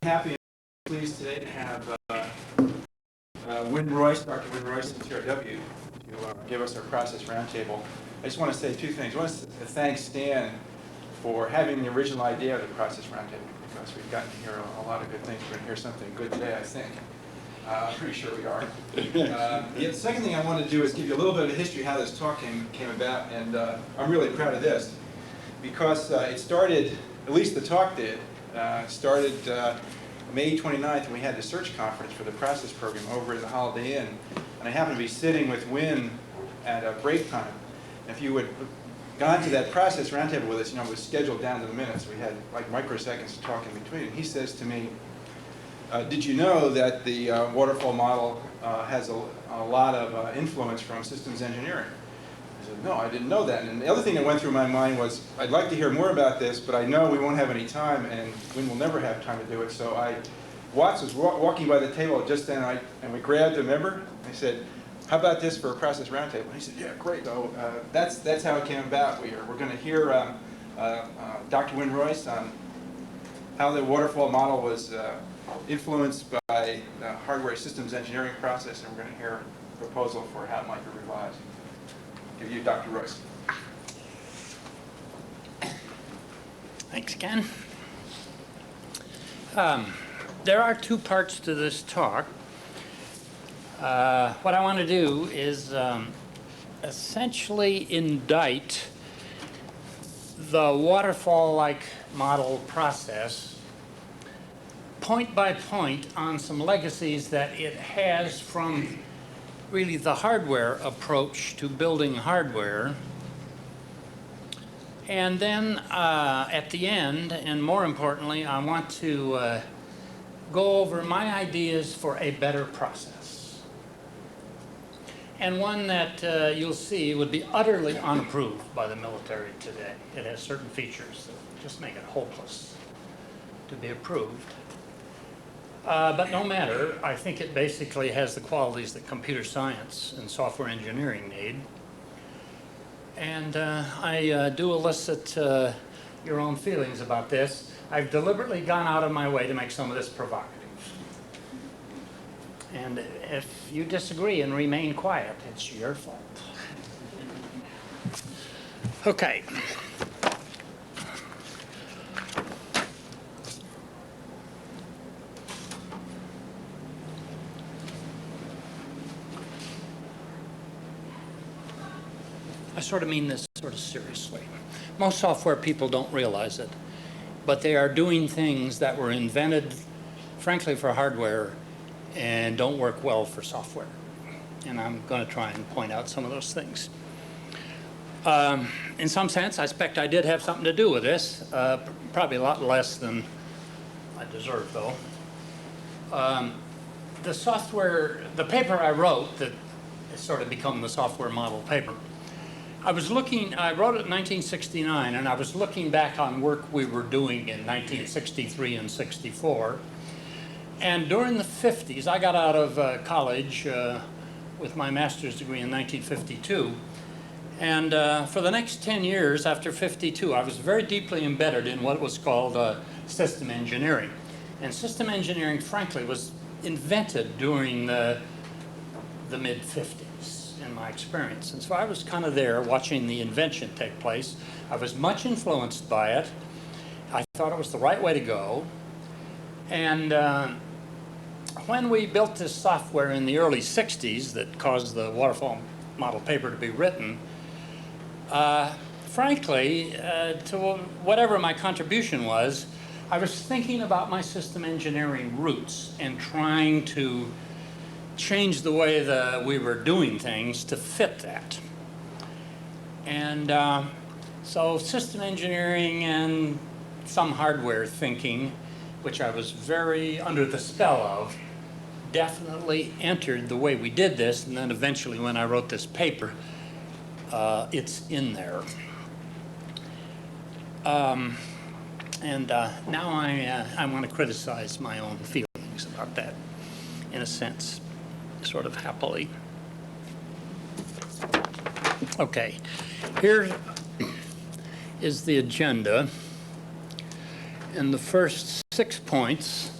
Happy and pleased today to have Dr. Wynn Royce from TRW to give us our process roundtable. I just want to say two things. One is to thank Stan for having the original idea of the process roundtable, because we've gotten to hear a lot of good things. We're going to hear something good today, I think. I'm pretty sure we are. The second thing I want to do is give you a little bit of a history of how this talk came about, and I'm really proud of this, because it started, at least the talk did, started May 29th when we had the search conference for the process program over at the Holiday Inn, and I happened to be sitting with Wynn at a break time. If you would gone to that process roundtable with us, it was scheduled down to the minutes. We had like microseconds to talk in between. And he says to me, did you know that the waterfall model has a lot of influence from systems engineering? I said, no, I didn't know that. And the other thing that went through my mind was, I'd like to hear more about this, but I know we won't have any time, and Wynn will never have time to do it. So Watts was walking by the table just then, and we grabbed a member. I said, how about this for a process roundtable? And he said, yeah, great. So that's how it came about. We're going to hear Dr. Wynn Royce on how the waterfall model was influenced by the hardware systems engineering process, and we're going to hear a proposal for how it might be revised. Give you Dr. Royce. Thanks, Ken. There are two parts to this talk. What I want to do is essentially indict the waterfall-like model process point by point on some legacies that it has from really the hardware approach to building hardware. And then at the end, and more importantly, I want to go over my ideas for a better process. And one that you'll see would be utterly unapproved by the military today. It has certain features that just make it hopeless to be approved. But no matter, I think it basically has the qualities that computer science and software engineering need. And I do elicit your own feelings about this. I've deliberately gone out of my way to make some of this provocative. And if you disagree and remain quiet, it's your fault. Okay. I sort of mean this sort of seriously. Most software people don't realize it, but they are doing things that were invented, frankly, for hardware and don't work well for software. And I'm going to try and point out some of those things. In some sense, I expect I did have something to do with this, probably a lot less than I deserve, though. The paper I wrote that has sort of become the software model paper, I wrote it in 1969, and I was looking back on work we were doing in 1963 and 64. And during the 50s, I got out of college with my master's degree in 1952. And for the next 10 years after 52, I was very deeply embedded in what was called system engineering. And system engineering, frankly, was invented during the mid-50s. In my experience. And so I was kind of there watching the invention take place. I was much influenced by it. I thought it was the right way to go. And when we built this software in the early 60s that caused the waterfall model paper to be written, frankly, to whatever my contribution was, I was thinking about my system engineering roots and trying to change the way that we were doing things to fit that. And so system engineering and some hardware thinking, which I was very under the spell of, definitely entered the way we did this. And then eventually when I wrote this paper, it's in there. Now I want to criticize my own feelings about that, in a sense. Sort of happily. Okay, here is the agenda, and the first 6 points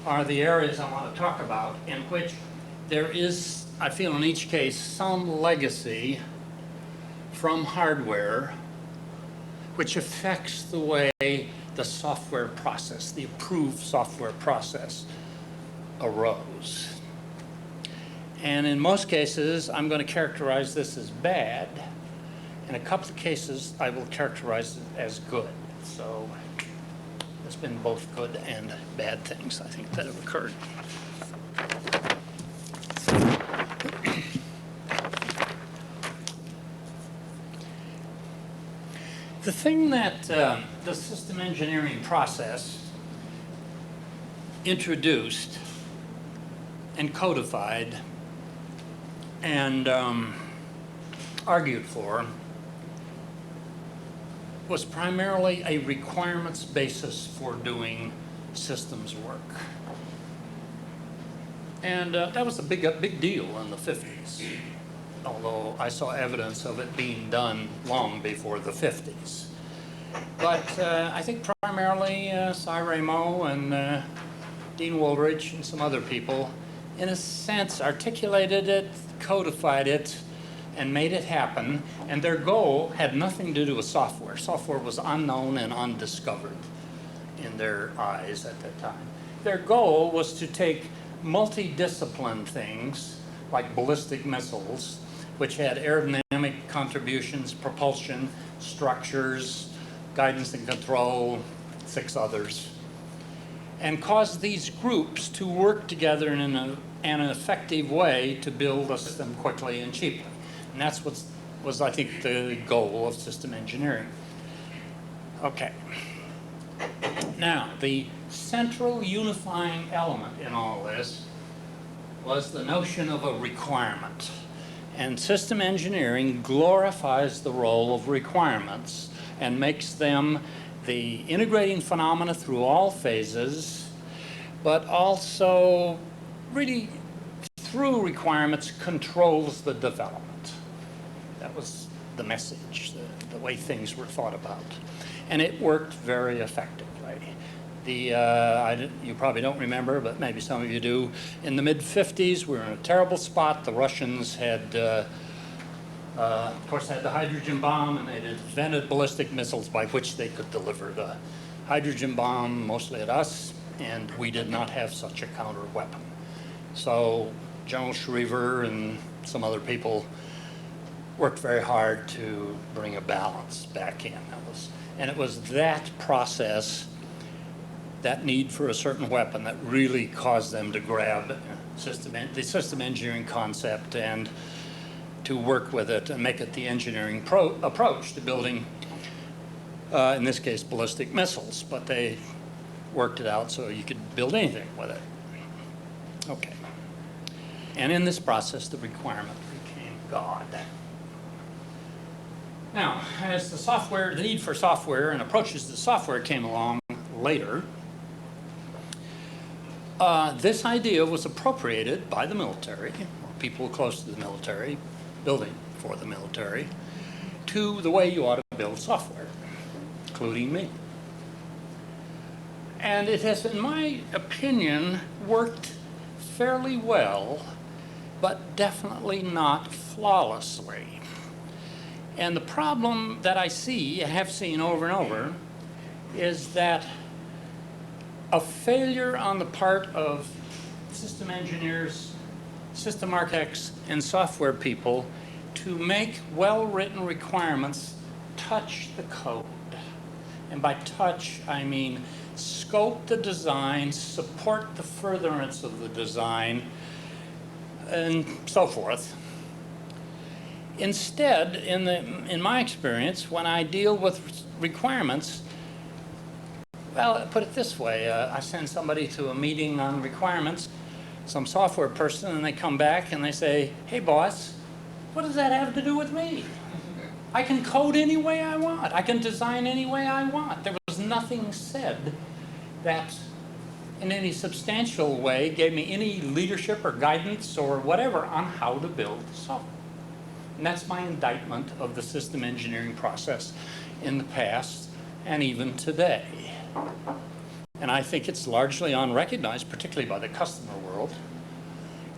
are the areas I want to talk about, in which there is, I feel in each case, some legacy from hardware which affects the way the software process, the approved software process, arose. And in most cases, I'm going to characterize this as bad. In a couple of cases, I will characterize it as good. So there's been both good and bad things, I think, that have occurred. The thing that the system engineering process introduced and codified and argued for was primarily a requirements basis for doing systems work. And that was a big deal in the 50s, although I saw evidence of it being done long before the 50s. But I think primarily Cy Ramo and Dean Woolridge and some other people, in a sense, articulated it, codified it, and made it happen. And their goal had nothing to do with software. Software was unknown and undiscovered in their eyes at that time. Their goal was to take multidiscipline things like ballistic missiles, which had aerodynamic contributions, propulsion, structures, guidance and control, 6 others, and cause these groups to work together in an effective way to build a system quickly and cheaply. And that's what was, I think, the goal of system engineering. Okay. Now, the central unifying element in all this was the notion of a requirement. And system engineering glorifies the role of requirements and makes them the integrating phenomena through all phases, but also really through requirements controls the development. That was the message, the way things were thought about. And it worked very effectively. You probably don't remember, but maybe some of you do. In the mid-50s, we were in a terrible spot. The Russians had, of course, had the hydrogen bomb, and they'd invented ballistic missiles by which they could deliver the hydrogen bomb, mostly at us, and we did not have such a counter weapon. So General Schriever and some other people worked very hard to bring a balance back in. And it was that process, that need for a certain weapon, that really caused them to grab the system engineering concept and to work with it and make it the engineering approach to building, in this case, ballistic missiles. But they worked it out so you could build anything with it. Okay. And in this process, the requirement became God. Now, as the need for software and approaches to software came along later, this idea was appropriated by the military, or people close to the military, building for the military, to the way you ought to build software, including me. And it has, in my opinion, worked fairly well, but definitely not flawlessly. And the problem that I see, and have seen over and over, is that a failure on the part of system engineers, system architects, and software people to make well-written requirements touch the code. And by touch, I mean scope the design, support the furtherance of the design, and so forth. Instead, in my experience, when I deal with requirements, well, put it this way, I send somebody to a meeting on requirements, some software person, and they come back and they say, hey boss, what does that have to do with me? I can code any way I want. I can design any way I want. There was nothing said that in any substantial way gave me any leadership or guidance or whatever on how to build software. And that's my indictment of the system engineering process in the past and even today. And I think it's largely unrecognized, particularly by the customer world.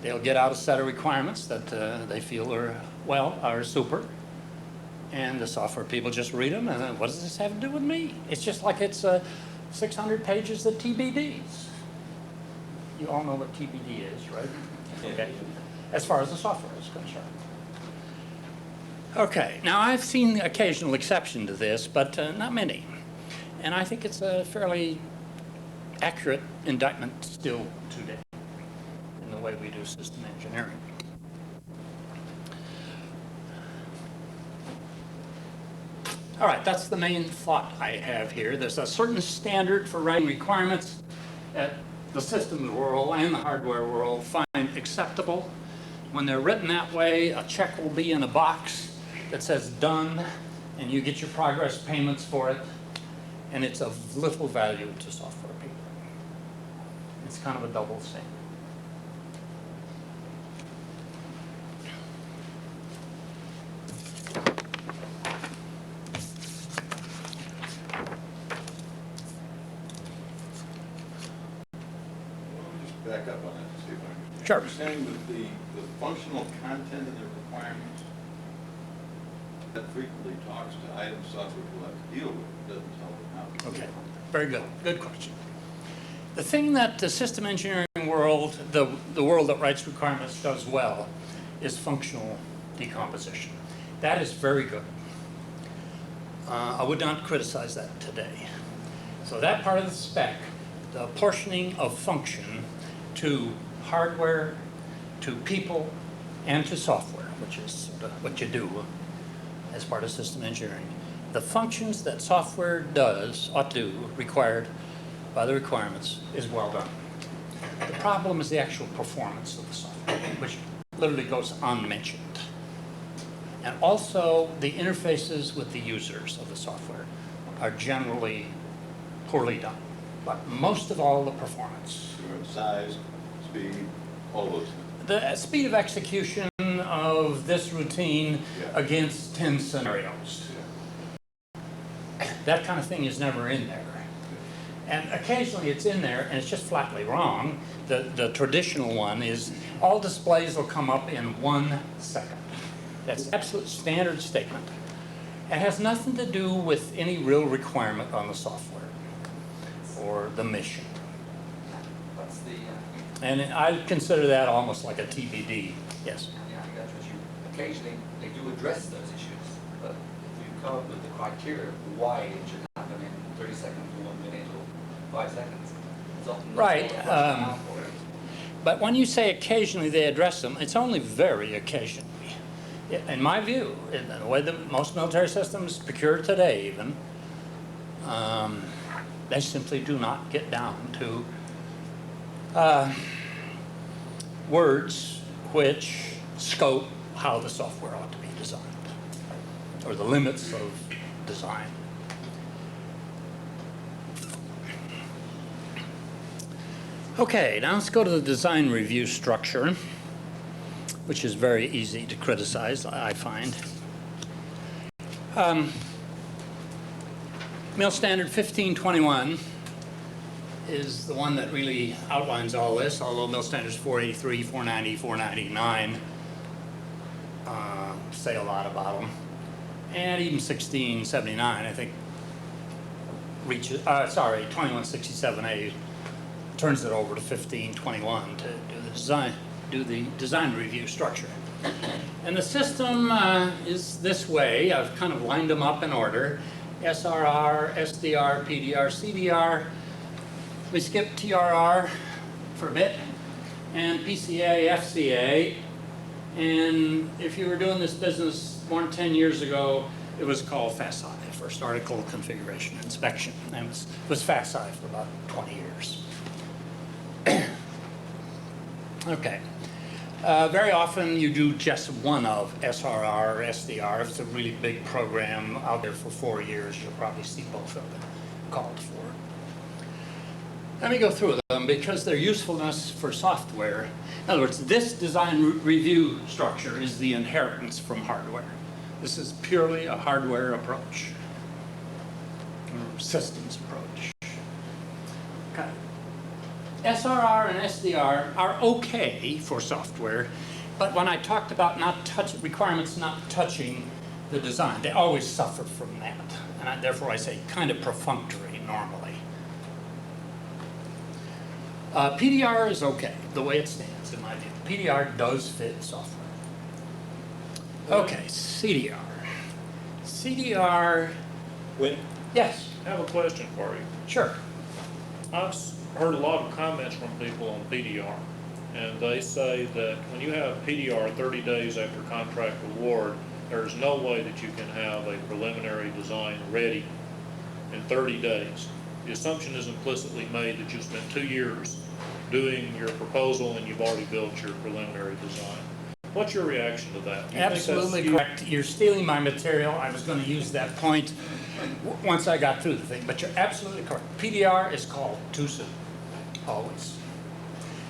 They'll get out a set of requirements that they feel are super. And the software people just read them, and then, what does this have to do with me? It's just like it's 600 pages of TBDs. You all know what TBD is, right? Okay. As far as the software is concerned. Okay, now I've seen the occasional exception to this, but not many. And I think it's a fairly accurate indictment still today in the way we do system engineering. All right, that's the main thought I have here. There's a certain standard for writing requirements that the systems world and the hardware world find acceptable. When they're written that way, a check will be in a box that says done, and you get your progress payments for it, and it's of little value to software people. It's kind of a double standard. Back up on that to see if I can. Sure. You're saying that the functional content of the requirements that frequently talks to items software will have to deal with, it doesn't tell them how to deal with Okay, it. very good. Good question. The thing that the system engineering world, the world that writes requirements does well, is functional decomposition. That is very good. I would not criticize that today. So that part of the spec, the portioning of function to hardware, to people, and to software, which is sort of what you do as part of system engineering. The functions that software does, ought to do, required by the requirements, is well done. The problem is the actual performance of the software, which literally goes unmentioned. And also, the interfaces with the users of the software are generally poorly done. But most of all, the performance. Size, speed, all those things. The speed of execution of this routine against 10 scenarios. That kind of thing is never in there. And occasionally it's in there and it's just flatly wrong. The traditional one is all displays will come up in 1 second. That's an absolute standard statement. It has nothing to do with any real requirement on the software or the mission. That's the, And I consider that almost like a TBD. Yes. yeah, I think that's what you, occasionally, they do address those issues, but if you come up with the criteria of why it should happen in 30 seconds, or 1 minute, or 5 seconds, it's often not Right, all the rationale for it. But when you say occasionally they address them, it's only very occasionally. In my view, in the way that most military systems procure today even, they simply do not get down to words which scope how the software ought to be designed, or the limits of design. Okay, now let's go to the design review structure, which is very easy to criticize, I find. Mil Standard 1521 is the one that really outlines all this, although Mil Standards 483, 490, 499 say a lot about them. And even 1679, I think, reaches, 2167A turns it over to 1521 to do the design review structure. And the system is this way. I've kind of lined them up in order. SRR, SDR, PDR, CDR. We skip TRR for a bit, and PCA, FCA. And if you were doing this business more than 10 years ago, it was called FASI, First Article Configuration Inspection. And it was FASI for about 20 years. Okay. Very often you do just one of SRR or SDR. If it's a really big program out there for 4 years, you'll probably see both of them called for. Let me go through them because their usefulness for software. In other words, this design review structure is the inheritance from hardware. This is purely a hardware approach, or systems approach. Okay. SRR and SDR are okay for software, but when I talked about requirements not touching the design, they always suffer from that. And therefore I say kind of perfunctory normally. PDR is okay, the way it stands in my view. PDR does fit software. Okay, CDR. CDR, When, yes, I have a question for you. sure. I've heard a lot of comments from people on PDR, and they say that when you have PDR 30 days after contract award, there's no way that you can have a preliminary design ready in 30 days. The assumption is implicitly made that you spent 2 years doing your proposal and you've already built your preliminary design. What's your reaction to that? Do you think that's Absolutely correct. You're stealing my material. I was going to use that point once I got through the thing, but you're absolutely correct. PDR is called too soon, always.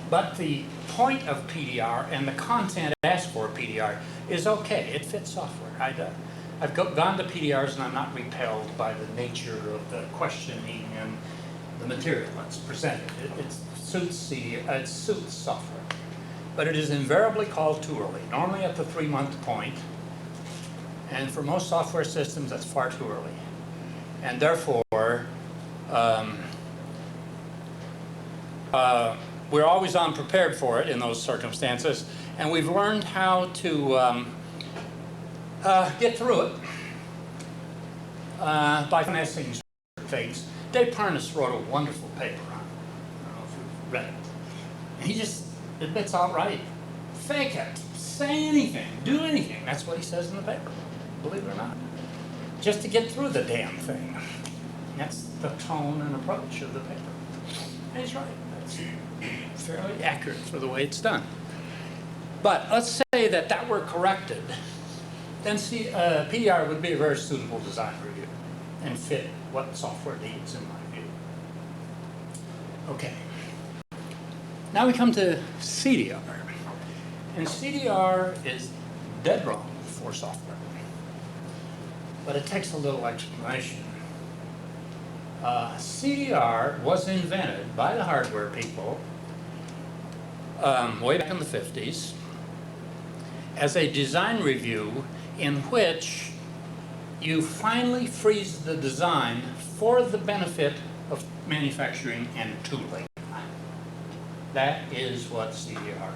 But the point of PDR and the content asked for PDR is okay. It fits software. I've gone to PDRs and I'm not repelled by the nature of the questioning and the material that's presented. It suits software. But it is invariably called too early, normally at the 3-month point. And for most software systems, that's far too early. And therefore, we're always unprepared for it in those circumstances. And we've learned how to get through it by finessing things. Dave Parnas wrote a wonderful paper on it. I don't know if you've read it. And he just admits outright, fake it, say anything, do anything. That's what he says in the paper, believe it or not. Just to get through the damn thing. That's the tone and approach of the paper. And he's right. That's fairly accurate for the way it's done. But let's say that were corrected, then PDR would be a very suitable design review and fit what software needs in my view. Okay. Now we come to CDR. And CDR is dead wrong for software. But it takes a little explanation. CDR was invented by the hardware people way back in the 50s as a design review in which you finally freeze the design for the benefit of manufacturing and tooling. That is what CDR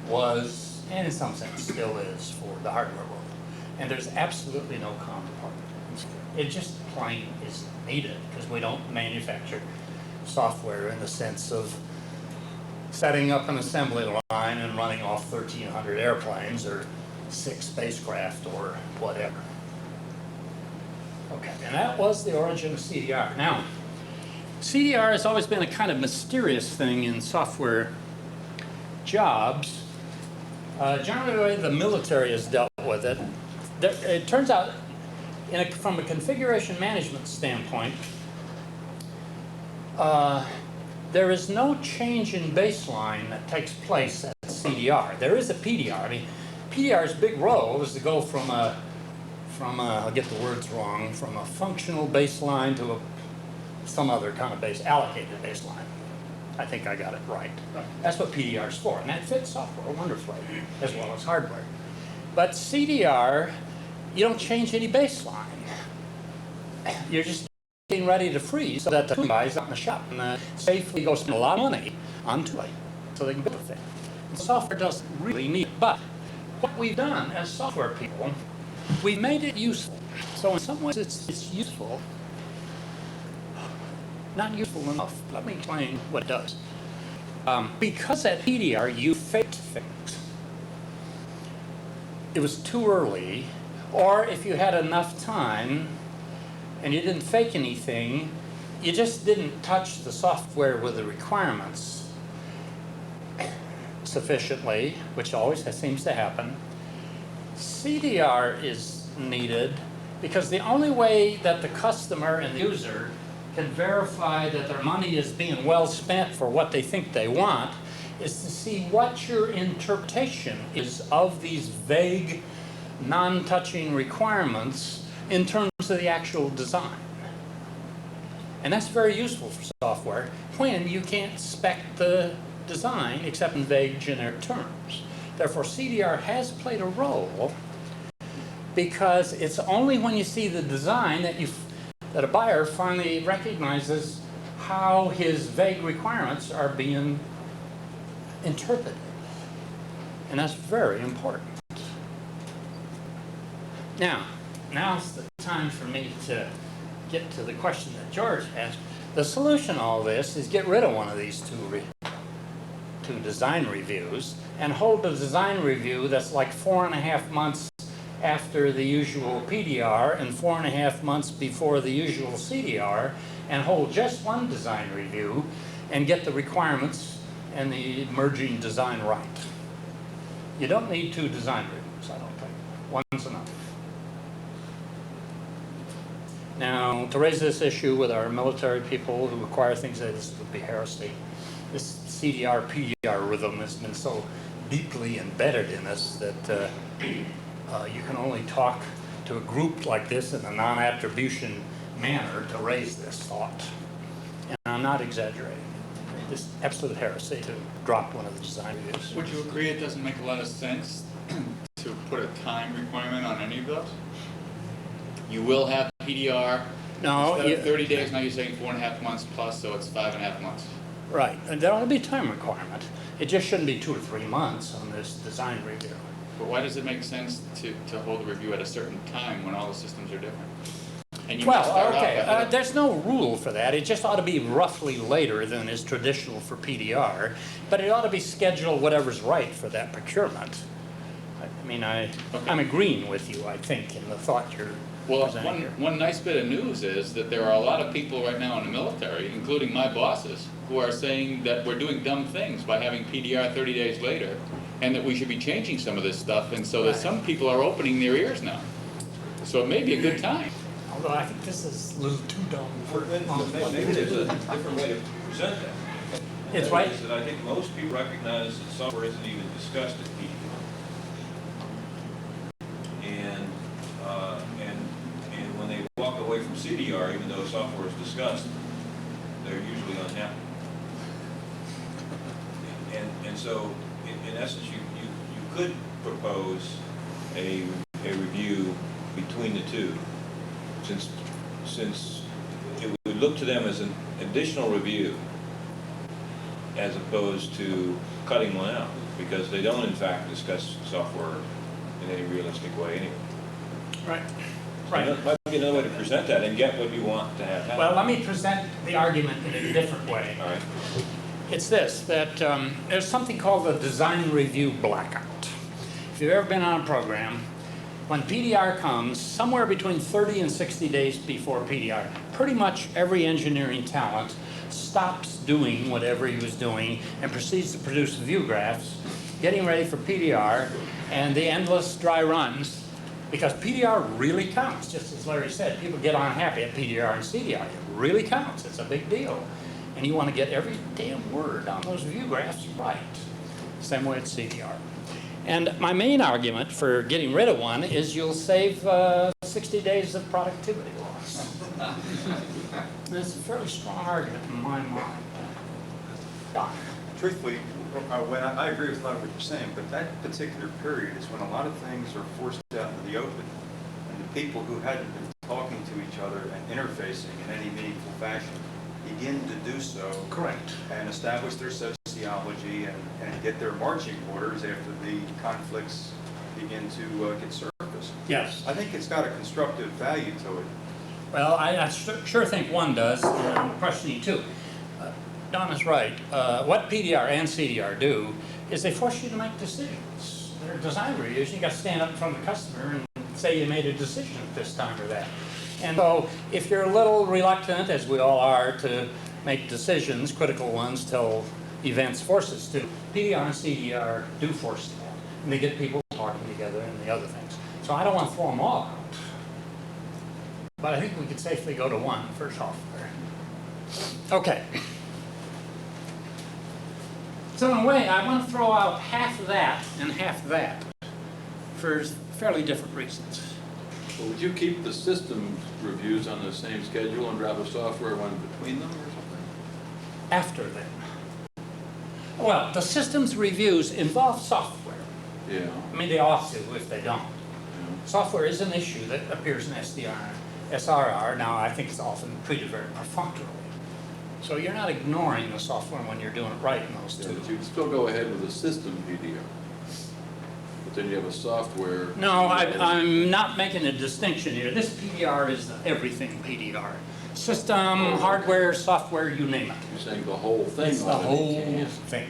was, and in some sense still is, for the hardware world. And there's absolutely no counterpart. It just plain is needed because we don't manufacture software in the sense of setting up an assembly line and running off 1,300 airplanes or 6 spacecraft or whatever. Okay, and that was the origin of CDR. Now, CDR has always been a kind of mysterious thing in software jobs. Generally, the way the military has dealt with it, it turns out, from a configuration management standpoint, there is no change in baseline that takes place at CDR. There is a PDR. I mean, PDR's big role is to go from I'll get the words wrong, from a functional baseline to some other kind of allocated baseline. I think I got it right. That's what PDR is for, and that fits software wonderfully, as well as hardware. But CDR, you don't change any baseline. You're just getting ready to freeze so that the guys out in the shop and safely go spend a lot of money on tooling so they can build the thing. And software doesn't really need it. But what we've done as software people, we've made it useful. So in some ways it's useful. Not useful enough. Let me explain what it does. Because at PDR you faked things. It was too early, or if you had enough time and you didn't fake anything, you just didn't touch the software with the requirements sufficiently, which always seems to happen. CDR is needed because the only way that the customer and the user can verify that their money is being well spent for what they think they want is to see what your interpretation is of these vague, non-touching requirements in terms of the actual design. And that's very useful for software when you can't spec the design except in vague generic terms. Therefore, CDR has played a role because it's only when you see the design that a buyer finally recognizes how his vague requirements are being interpreted. And that's very important. Now's the time for me to get to the question that George asked. The solution to all this is get rid of one of these two design reviews and hold a design review that's like 4.5 months after the usual PDR and 4.5 months before the usual CDR, and hold just one design review and get the requirements and the emerging design right. You don't need 2 design reviews, I don't think. One's enough. Now, to raise this issue with our military people who require things that this would be heresy, this CDR, PDR rhythm has been so deeply embedded in us that you can only talk to a group like this in a non-attribution manner to raise this thought. And I'm not exaggerating. It's absolute heresy to drop one of the design reviews. Would you agree it doesn't make a lot of sense to put a time requirement on any of those? You will have PDR. No, Instead of 30 days, now you're saying 4.5 months plus, so it's 5.5 months. right, and there ought to be a time requirement. It just shouldn't be 2 to 3 months on this design review. But why does it make sense to hold a review at a certain time when all the systems are different? And you must Well, start off okay, ahead of- there's no rule for that. It just ought to be roughly later than is traditional for PDR, but it ought to be scheduled whatever's right for that procurement. I mean, I'm agreeing with you, I think, in the thought you're Well, presenting here. one nice bit of news is that there are a lot of people right now in the military, including my bosses, who are saying that we're doing dumb things by having PDR 30 days later, and that we should be changing some of this stuff, and so that Right. some people are opening their ears now. So it may be a good time. Although I think this is a little too dumb for... Maybe there's a different way to present that. It's That right. is that I think most people recognize that software isn't even discussed at PD. And when they walk away from CDR, even though software is discussed, they're usually unhappy. And so, in essence, you could propose a review between the two, since it would look to them as an additional review as opposed to cutting one out, because they don't in fact discuss software in any realistic way anyway. Right, So that might be another way to present that and get what you want to have happen. Well, let me present the argument in a different way. All right. It's this, that there's something called the design review blackout. If you've ever been on a program, when PDR comes, somewhere between 30 and 60 days before PDR, pretty much every engineering talent stops doing whatever he was doing and proceeds to produce view graphs, getting ready for PDR and the endless dry runs, because PDR really counts, just as Larry said. People get unhappy at PDR and CDR. It really counts. It's a big deal. And you want to get every damn word on those view graphs right. Same way at CDR. And my main argument for getting rid of one is you'll save 60 days of productivity loss. And it's a fairly strong argument in my mind. Don. Truthfully, when I agree with a lot of what you're saying, but that particular period is when a lot of things are forced out into the open, and the people who hadn't been talking to each other and interfacing in any meaningful fashion begin to do so. Correct. And establish their sociology and get their marching orders after the conflicts begin to get surfaced. Yes. I think it's got a constructive value to it. Well, I sure think one does, and I'm questioning two. Don is right. What PDR and CDR do is they force you to make decisions. They're design reviews. You got to stand up in front of the customer and say you made a decision at this time or that. And so if you're a little reluctant, as we all are, to make decisions, critical ones, till events force us to, PDR and CDR do force that. And they get people talking together and the other things. So I don't want to throw them all out. But I think we could safely go to one for software. Okay. So in a way, I want to throw out half that and half that for fairly different reasons. Well, would you keep the systems reviews on the same schedule and drop a software one between them or something? After them. Well, the systems reviews involve software. Yeah. I mean, they ought to if they don't. Software is an issue that appears in SRR. Now, I think it's often treated very perfunctorily. So you're not ignoring the software when you're doing it right in those Yeah, two. but you'd still go ahead with a system PDR. But then you have a software. No, I'm not making a distinction here. This PDR is the everything PDR. System, hardware, software, you name it. You're saying the whole thing. It's the ought to be whole changed. thing.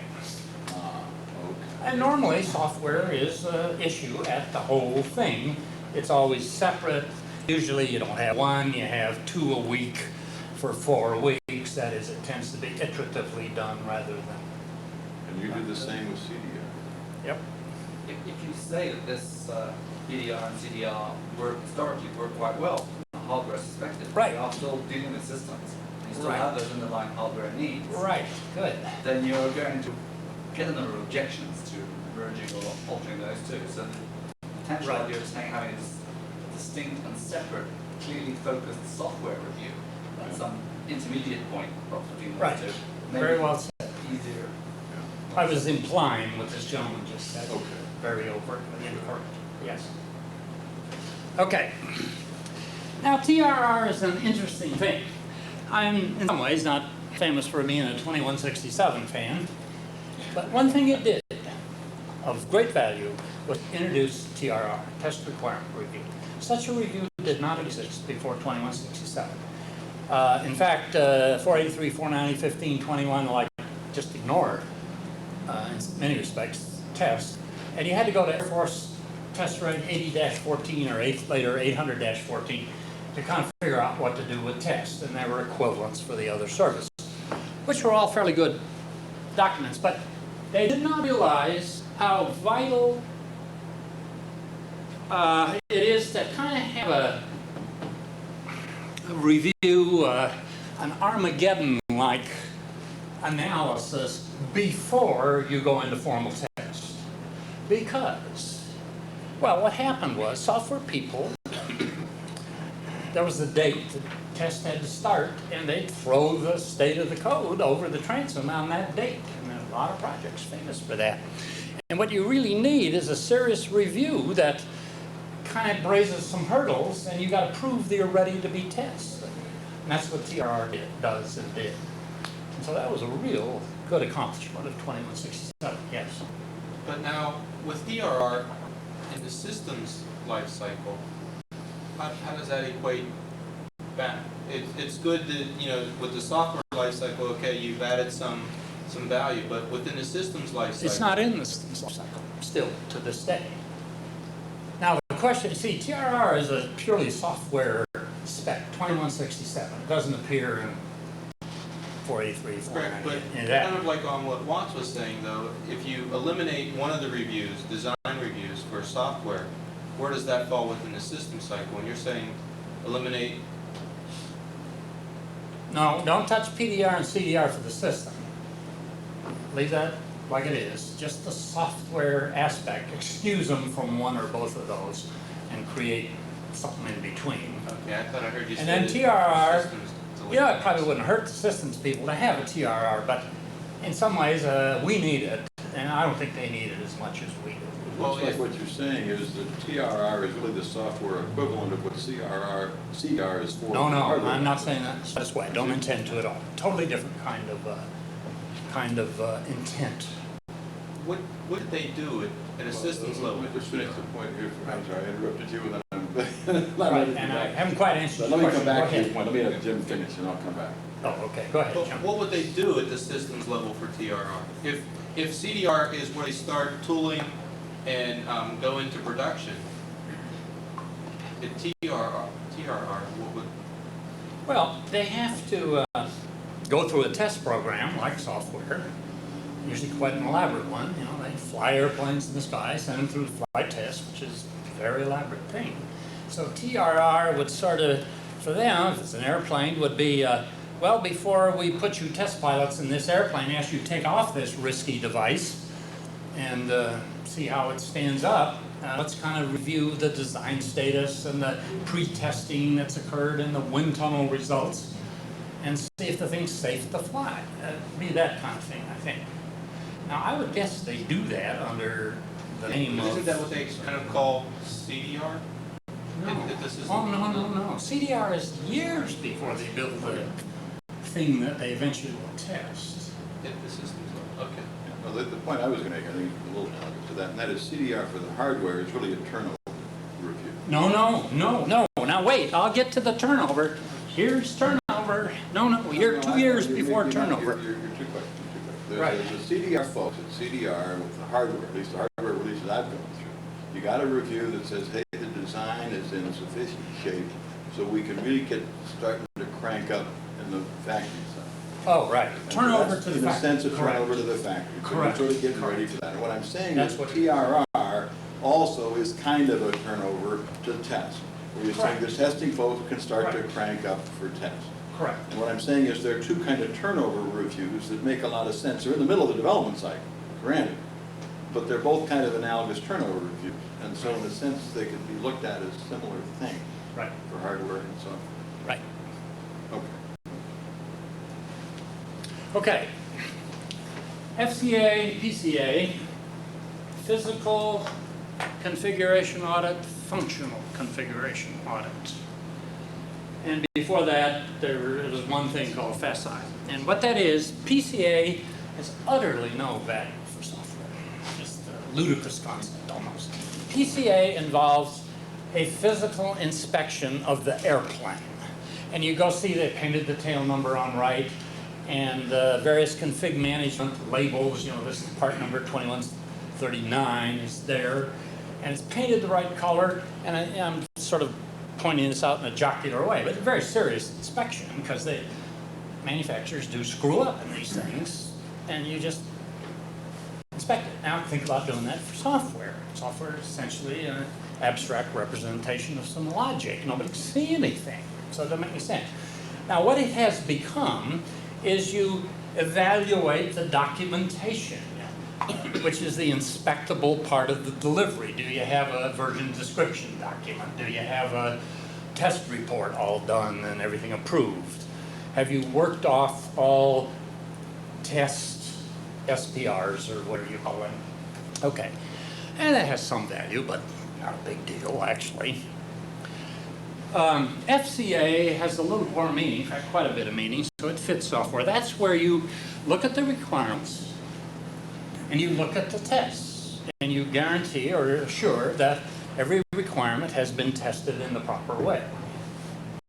Ah, okay. And normally, software is an issue at the whole thing. It's always separate. Usually, you don't have one, you have 2 a week for 4 weeks. That is, it tends to be iteratively done rather than... And you do the same with CDR. Yep. If you say that this PDR and CDR historically work quite well from a hardware perspective, Right. you are still dealing with systems, you still Right. have those underlying hardware needs, Right, good. then you're going to get a number of objections to merging or altering those two. So the potential Right. idea of saying having this distinct and separate, clearly focused software review at some intermediate point between those Right. two, Very maybe well said. easier. I was implying what this gentleman just said. Okay. Very overtly incorrect, yes. Okay. Now, TRR is an interesting thing. I'm, in some ways, not famous for being a 2167 fan, but one thing it did of great value was introduce TRR, Test Requirement Review. Such a review did not exist before 2167. In fact, 483, 490, 15, 21, like, just ignore, in many respects, tests. And you had to go to Air Force Test Reg 80-14 or later 800-14 to kind of figure out what to do with tests. And there were equivalents for the other services, which were all fairly good documents. But they did not realize how vital it is to kind of have a review, an Armageddon-like analysis before you go into formal test. Because, well, what happened was software people, there was a date the test had to start, and they'd throw the state of the code over the transom on that date. And there are a lot of projects famous for that. And what you really need is a serious review that kind of raises some hurdles, and you got to prove that you're ready to be tested. And that's what TRR does and did. And so that was a real good accomplishment of 2167, yes. But now, with DRR in the systems life cycle, how does that equate back? It's good that, you know, with the software life cycle, okay, you've added some value, but within the systems life cycle. It's not in the systems life cycle still to this day. Now the question, see, TRR is a purely software spec, 2167. It doesn't appear in 483, Correct, 490, but any of that. kind of like on what Watts was saying though, if you eliminate one of the reviews, design reviews for software, where does that fall within the system cycle? When you're saying eliminate, No, don't touch PDR and CDR for the system. Leave that like it is, just the software aspect. Excuse them from one or both of those and create something in between. okay, I thought I heard you say. And then that TRR, systems delete you know, it things. probably wouldn't hurt the systems people to have a TRR, but in some ways, we need it, and I don't think they need it as much as we do. It Well, looks like if- what you're saying is that TRR is really the software equivalent of what CR is for. No, no, hardware. I'm not saying that this way. Don't intend to at all. Totally different kind of intent. What did they do at a systems level? Let me just finish the point here. I'm sorry, I interrupted you and I'm. Right, and I haven't quite answered Let your me come question. back Go to your ahead. point. Let me have Jim finish and I'll come back. Oh, okay, go ahead, But Jim. what would they do at the systems level for TRR? If CDR is where they start tooling and go into production, at TRR, what would, Well, they have to go through a test program like software, usually quite an elaborate one. You know, they fly airplanes in the sky, send them through the flight test, which is a very elaborate thing. So TRR would sort of, for them, if it's an airplane, would be, well, before we put you test pilots in this airplane, ask you to take off this risky device and see how it stands up, Let's kind of review the design status and the pre-testing that's occurred and the wind tunnel results and see if the thing's safe to fly. Be that kind of thing, I think. Now, I would guess they do that under the name of... Isn't that what they kind of call CDR? No. If this is- Oh, no. CDR is years before they build the thing that they eventually will test. If the systems are, okay. Well, the point I was going to make, I think, a little analogous to that, and that is CDR for the hardware is really a turnover review. No. Now wait, I'll get to the turnover. Here's turnover. No, you're 2 years before turnover. You're too quick. Right. There's the CDR folks at CDR with the hardware, at least the hardware releases I've gone through. You got a review that says, hey, the design is in sufficient shape so we can really get starting to crank up in the factory side. Oh, right. Turnover to the In a factory. sense of Correct. turnover to the factory. So Correct. we're sort of getting ready for that. And what I'm saying That's is what- TRR also is kind of a turnover to test. Where you're saying the Correct. testing folks can start to Correct. crank up for test. Correct. And what I'm saying is there are two kind of turnover reviews that make a lot of sense. They're in the middle of the development cycle, granted, but they're both kind of analogous turnover reviews. And so in a sense, they could be looked at as similar things Right. for hardware and software. Right. Okay. Okay. FCA, PCA, physical configuration audit, functional configuration audit. And before that, there was one thing called FSI. And what that is, PCA has utterly no value for software. Just a ludicrous concept almost. PCA involves a physical inspection of the airplane. And you go see they painted the tail number on right, and various config management labels, this is part number 2139 is there, and it's painted the right color, and I'm sort of pointing this out in a jocular way, but a very serious inspection, because manufacturers do screw up in these things, and you just inspect it. Now think about doing that for software. Software is essentially an abstract representation of some logic. Nobody can see anything, so it doesn't make any sense. Now what it has become is you evaluate the documentation, which is the inspectable part of the delivery. Do you have a version description document? Do you have a test report all done and everything approved? Have you worked off all test SPRs or whatever you call them? Okay, and that has some value, but not a big deal actually. FCA has a little more meaning, in fact quite a bit of meaning, so it fits software. That's where you look at the requirements and you look at the tests and you guarantee or assure that every requirement has been tested in the proper way.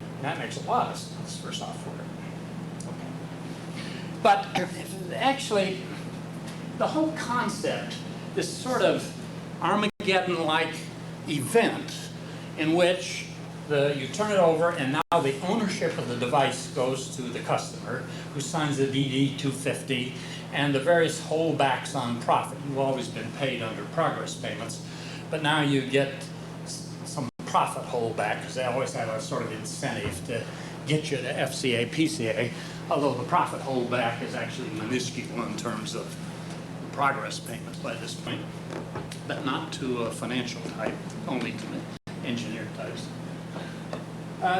And that makes a lot of sense for software. Okay. But actually, the whole concept, this sort of Armageddon-like event in which you turn it over and now the ownership of the device goes to the customer who signs a DD 250 and the various holdbacks on profit. You've always been paid under progress payments, but now you get some profit holdback because they always have a sort of incentive to get you to FCA, PCA, although the profit holdback is actually minuscule in terms of progress payments by this point, but not to a financial type, only to engineer types.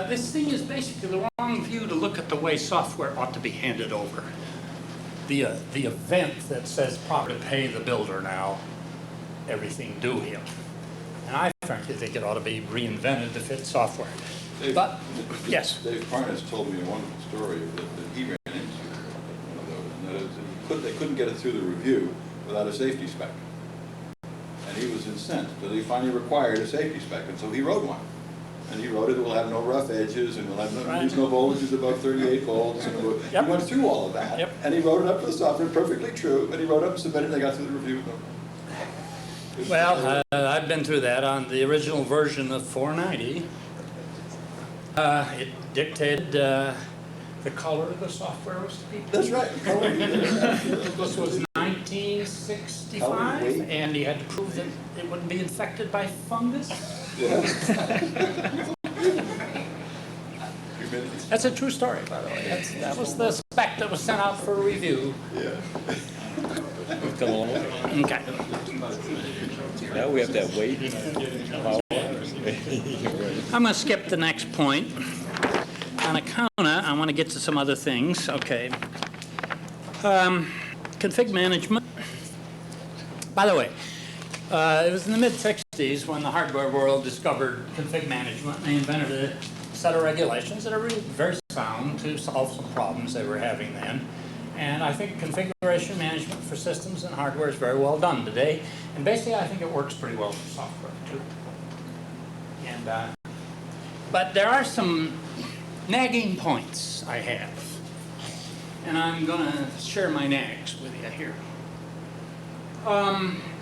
This thing is basically the wrong view to look at the way software ought to be handed over. The event that says proper to pay the builder now, everything due him. And I frankly think it ought to be reinvented to fit software. But, yes. Dave Parnas told me a wonderful story that he ran into one of those, and that is they couldn't get it through the review without a safety spec. And he was incensed, so he finally required a safety spec, and so he wrote one. And he wrote it will have no rough edges, and will have use no voltages above 38 volts. And he went through all of that, and he wrote it up for the software, perfectly true, and he wrote it up and submitted it, and they got through the review. Well, I've been through that on the original version of 490. It dictated the color of the software was to be. That's right. This was 1965, and he had to prove that it wouldn't be infected by fungus. That's a true story, by the way. That was the spec that was sent out for review. Yeah. Okay. Now we have that weight. I'm going to skip the next point. On account of, I want to get to some other things. Okay. Config management. By the way, it was in the mid-60s when the hardware world discovered config management, and they invented a set of regulations that are really very sound to solve some problems they were having then. And I think configuration management for systems and hardware is very well done today. And basically, I think it works pretty well for software, too. And, but there are some nagging points I have. And I'm going to share my nags with you here.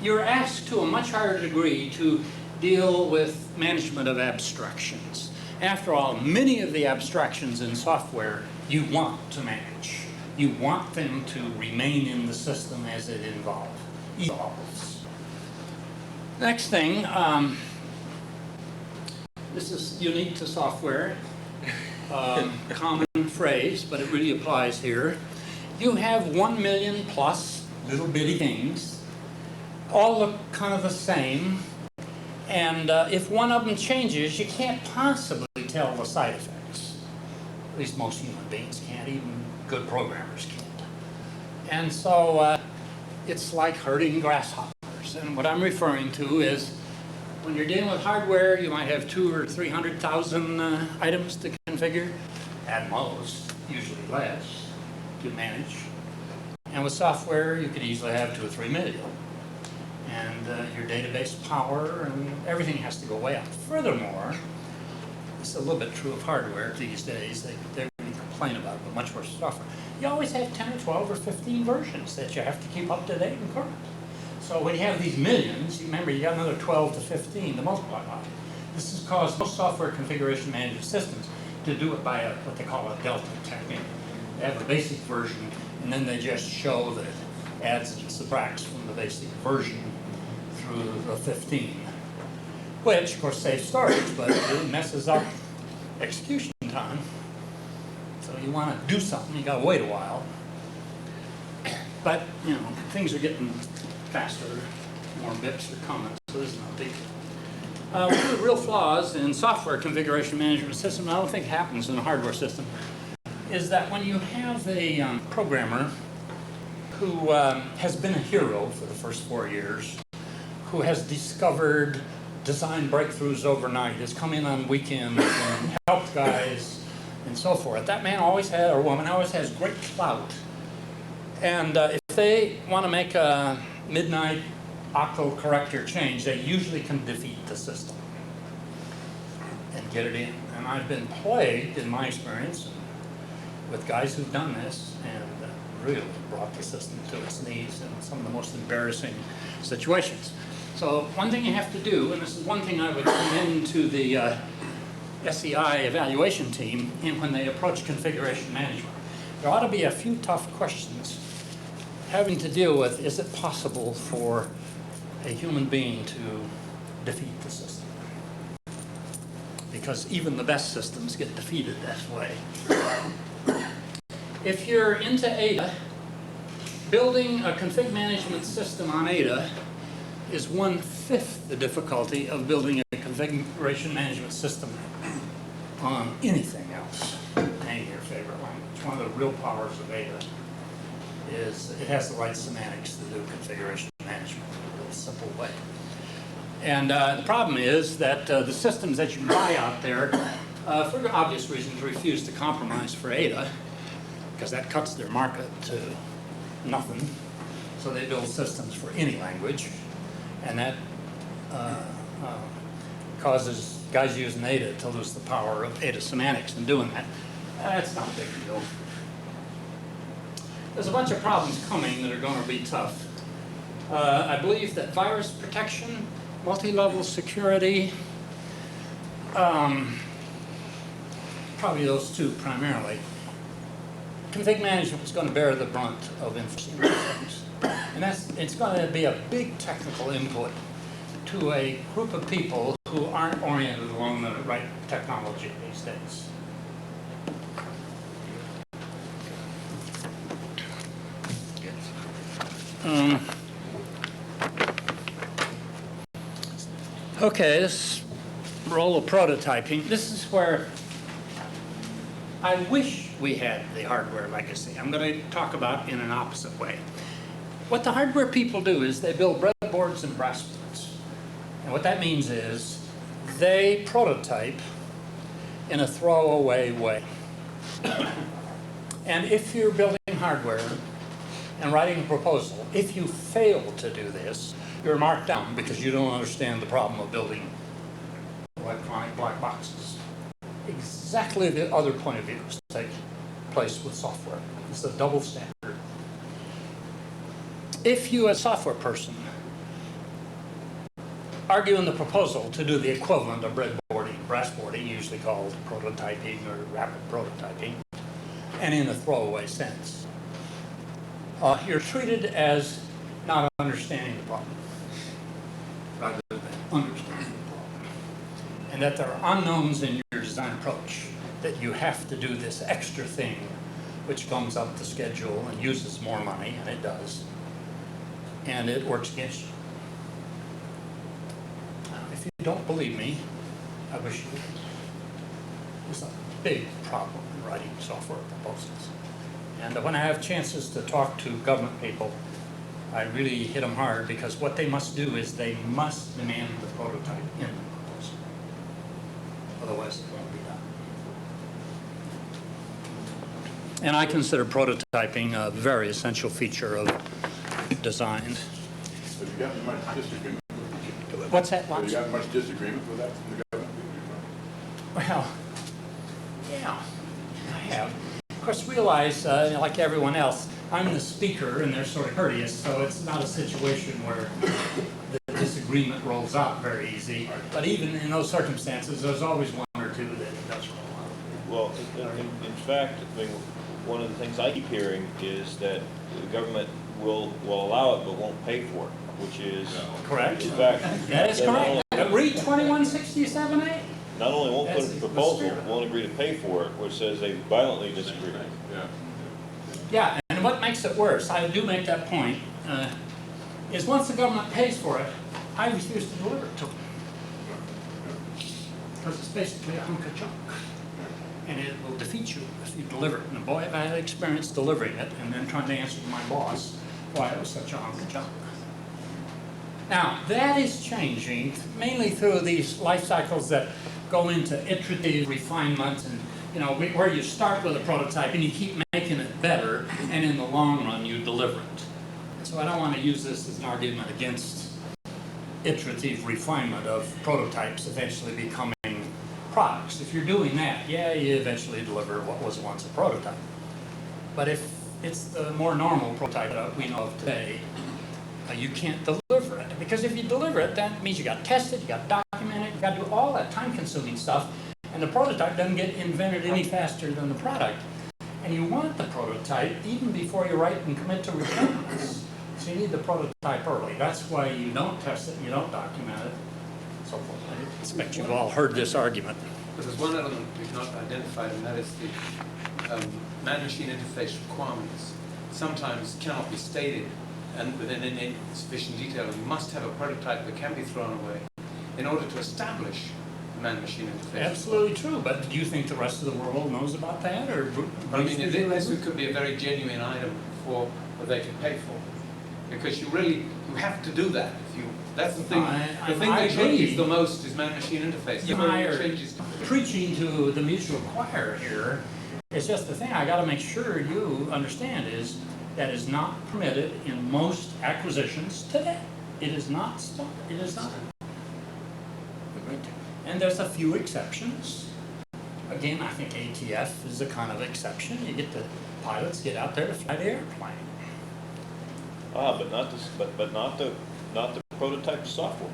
You're asked to a much higher degree to deal with management of abstractions. After all, many of the abstractions in software you want to manage. You want them to remain in the system as it evolves. Next thing, this is unique to software, common phrase, but it really applies here. You have 1 million plus little bitty things, all look kind of the same, and if one of them changes, you can't possibly tell the side effects. At least most human beings can't, even good programmers can't. And so it's like herding grasshoppers. And what I'm referring to is when you're dealing with hardware, you might have 200,000 or 300,000 items to configure, at most, usually less, to manage. And with software, you could easily have 2 or 3 million. And your database power and everything has to go way up. Furthermore, it's a little bit true of hardware these days. They really complain about it, but much worse software. You always have 10 or 12 or 15 versions that you have to keep up to date and current. So when you have these millions, remember you got another 12 to 15 to multiply by. This has caused most software configuration management systems to do it by what they call a delta technique. They have a basic version, and then they just show that it adds and subtracts from the basic version through the 15. Which, of course, saves storage, but it messes up execution time. So you want to do something, you got to wait a while. But, you know, things are getting faster, more bits are coming, so this is not a big deal. One of the real flaws in software configuration management system, I don't think happens in a hardware system, is that when you have a programmer who has been a hero for the first 4 years, who has discovered design breakthroughs overnight, has come in on weekends and helped guys and so forth. That man always had, or woman always has great clout. And if they want to make a midnight octal corrector change, they usually can defeat the system and get it in. And I've been plagued, in my experience, with guys who've done this and really brought the system to its knees in some of the most embarrassing situations. So one thing you have to do, and this is one thing I would commend to the SEI evaluation team when they approach configuration management, there ought to be a few tough questions having to deal with, is it possible for a human being to defeat the system? Because even the best systems get defeated that way. If you're into Ada, building a config management system on Ada is 1/5 the difficulty of building a configuration management system on anything else. Name your favorite language. One of the real powers of Ada is it has the right semantics to do configuration management in a real simple way. And the problem is that the systems that you buy out there, for obvious reasons, refuse to compromise for Ada, because that cuts their market to nothing. So they build systems for any language, and that causes guys using Ada to lose the power of Ada semantics in doing that. That's not a big deal. There's a bunch of problems coming that are going to be tough. I believe that virus protection, multi-level security, probably those two primarily. Config management is going to bear the brunt of enforcing these things. And it's going to be a big technical input to a group of people who aren't oriented along the right technology these days. Okay, this role of prototyping, this is where I wish we had the hardware legacy. I'm going to talk about in an opposite way. What the hardware people do is they build breadboards and brass boards. And what that means is they prototype in a throwaway way. And if you're building hardware and writing a proposal, if you fail to do this, you're marked down because you don't understand the problem of building electronic black boxes. Exactly the other point of view takes place with software. It's a double standard. If you, as a software person, argue in the proposal to do the equivalent of breadboarding, brassboarding, usually called prototyping or rapid prototyping, and in a throwaway sense, you're treated as not understanding the problem, rather than understanding the problem. And that there are unknowns in your design approach, that you have to do this extra thing, which comes up the schedule and uses more money, and it does, and it works against you. Now, if you don't believe me, I wish you would. It's a big problem in writing software proposals. And when I have chances to talk to government people, I really hit them hard, because what they must do is they must demand the prototype in the proposal. Otherwise, it won't be done. And I consider prototyping a very essential feature of design. Have you gotten much disagreement? What's that? Have you gotten much disagreement with that from the government? Well, yeah, I have. Of course, realize, like everyone else, I'm the speaker and they're sort of courteous, so it's not a situation where the disagreement rolls out very easy. But even in those circumstances, there's always one or two that it does roll out. Well, in fact, I mean, one of the things I keep hearing is that the government will allow it but won't pay for it, which is Correct. in fact, That is they correct. Read 2167A. not only won't put That's a the proposal, spirit. won't agree to pay for it, which says they violently disagree. Yeah. Yeah, and what makes it worse, I do make that point, is once the government pays for it, I refuse to deliver it to them. Because it's basically a hunk of junk. And it will defeat you if you deliver it. And boy, have I had experience delivering it and then trying to answer to my boss why it was such a hunk of junk. Now, that is changing mainly through these life cycles that go into iterative refinement, and where you start with a prototype and you keep making it better, and in the long run you deliver it. So I don't want to use this as an argument against iterative refinement of prototypes eventually becoming products. If you're doing that, yeah, you eventually deliver what was once a prototype. But if it's the more normal prototype that we know of today, you can't deliver it. Because if you deliver it, that means you got to test it, you got to document it, you got to do all that time-consuming stuff, and the prototype doesn't get invented any faster than the product. And you want the prototype even before you write and commit to requirements. So you need the prototype early. That's why you don't test it and you don't document it, so forth. I expect you've all heard this argument. But there's one element we've not identified, and that is the man-machine interface requirements. Sometimes cannot be stated and within any sufficient detail. You must have a prototype that can be thrown away in order to establish the man-machine interface. Absolutely true, but do you think the rest of the world knows about that, or? I mean, this could be a very genuine item for what they can pay for, because you have to do that. That's the thing. The thing that changes the most is man-machine interface. You The and I very are changes. preaching to the mutual choir here. It's just the thing I got to make sure you understand is that is not permitted in most acquisitions today. It is not. It is not. And there's a few exceptions. Again, I think ATF is a kind of exception. You get the pilots get out there to fly the airplane. But not this, but not the prototype software.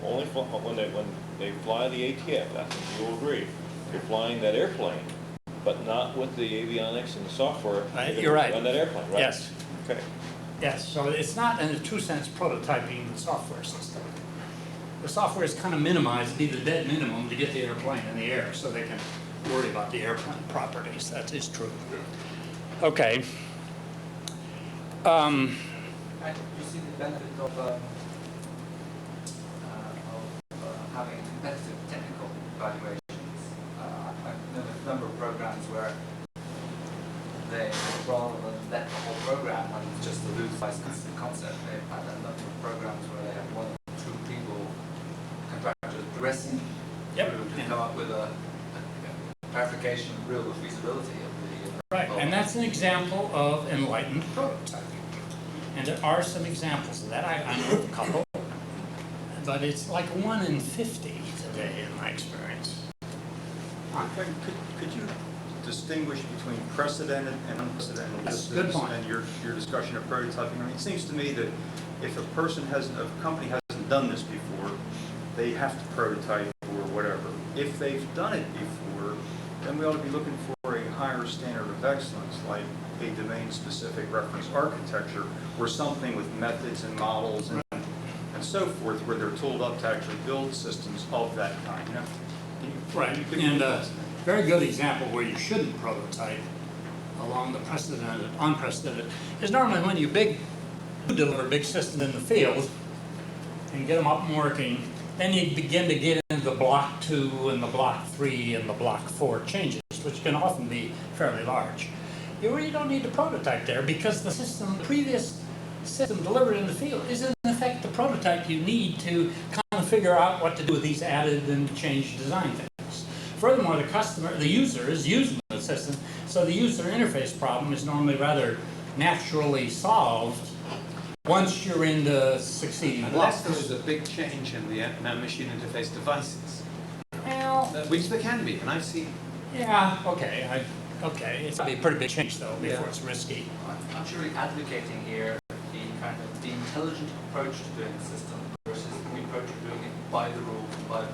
Only when they fly the ATF, I think you'll agree. You're flying that airplane, but not with the avionics and the software. You're right. On that airplane, right? Yes. Okay. Yes, so it's not in a true sense prototyping the software system. The software is kind of minimized, be the dead minimum to get the airplane in the air so they can worry about the airplane properties. That is true. Okay. And you see the benefit of number of programs where they, rather than let the whole program, when it's just a loose concept, they've had a number of programs where they have 1 or 2 people, contractors progressing Yep. through to come up with a verification of real feasibility of the. Right, and that's an example of enlightened prototyping. And there are some examples of that. I know of a couple, but it's like 1 in 50 today in my experience. Could you distinguish between precedented and unprecedented That's a systems good point. and your discussion of prototyping? I mean, it seems to me that if a company hasn't done this before, they have to prototype or whatever. If they've done it before, then we ought to be looking for a higher standard of excellence, like a domain-specific reference architecture, or something with methods and models and so forth, where they're tooled up to actually build systems of that kind. You know? Right, and a very good example where you shouldn't prototype along the precedented, unprecedented, is normally when you deliver a big system in the field and get them up and working, then you begin to get into the block 2 and the block 3 and the block 4 changes, which can often be fairly large. You really don't need to prototype there because the previous system delivered in the field is in effect the prototype you need to kind of figure out what to do with these added and changed design things. Furthermore, the user is using the system, so the user interface problem is normally rather naturally solved once you're into succeeding Unless there blocks. is a big change in the machine interface devices, Well, which there can be, and I've seen. yeah, okay, it's probably a pretty big change though before it's risky. I'm sure you're advocating here the intelligent approach to doing the system versus the approach of doing it by the rules, by the